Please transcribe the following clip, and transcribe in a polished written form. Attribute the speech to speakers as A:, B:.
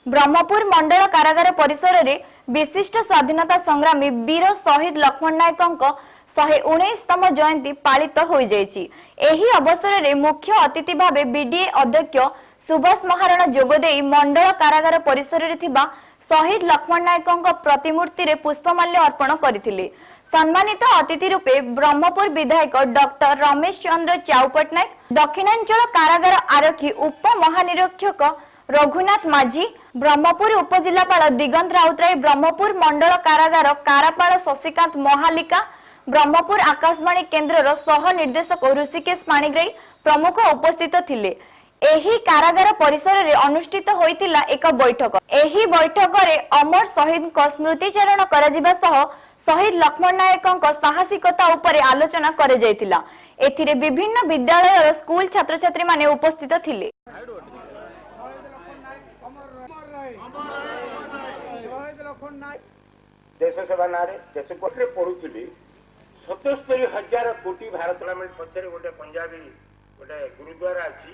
A: ब्रह्मपुर मंडल कारागार परिसर में विशिष्ट स्वाधीनता संग्रामी वीर शहीद लक्ष्मण नायक 119तम जयंती पालित हो जाइछि। एही अवसर में मुख्य अतिथि भाव बीडीए अध्यक्ष सुभाष महाराणा जोगदे मंडल कारागार परिसर में थिबा शहीद लक्ष्मण नायक प्रतिमूर्ति रे पुष्पमाल्य अर्पण करथिले। सम्मानित अतिथि रूपे ब्रह्मपुर विधायक डॉक्टर रमेश चंद्र चाउ पटनायक, दक्षिणांचल कारागार आरक्षी उप महानिरीक्षक रघुनाथ माझी, ब्रह्मपुर उपजिलापाल दिगंत राउतराय, ब्रह्मपुर मंडल कारागार कारापाल शशिकांत महालिका, ब्रह्मपुर आकाशवाणी केन्द्र सह निर्देशक ऋषिकेश पाणिग्राही प्रमुख उपस्थित थिले। एही कारागार परिसर रे अनुष्ठित होइतिला एक बैठक। एही बैठक रे अमर शहीद को स्मृतिचारण करा जिबा सह शहीद लक्ष्मण नायक साहसिकता उपरे आलोचना करे जाइतिला। एथिरे विभिन्न विद्यालय स्कूल छात्र छात्री माने उपस्थित थिले।
B: देश सेवा नारे देश कोठे पढुथिबी 77,000 कोटी भारत गवर्नमेंट पछरे गोटे पंजाबी गोटे गुरुद्वारा अछि।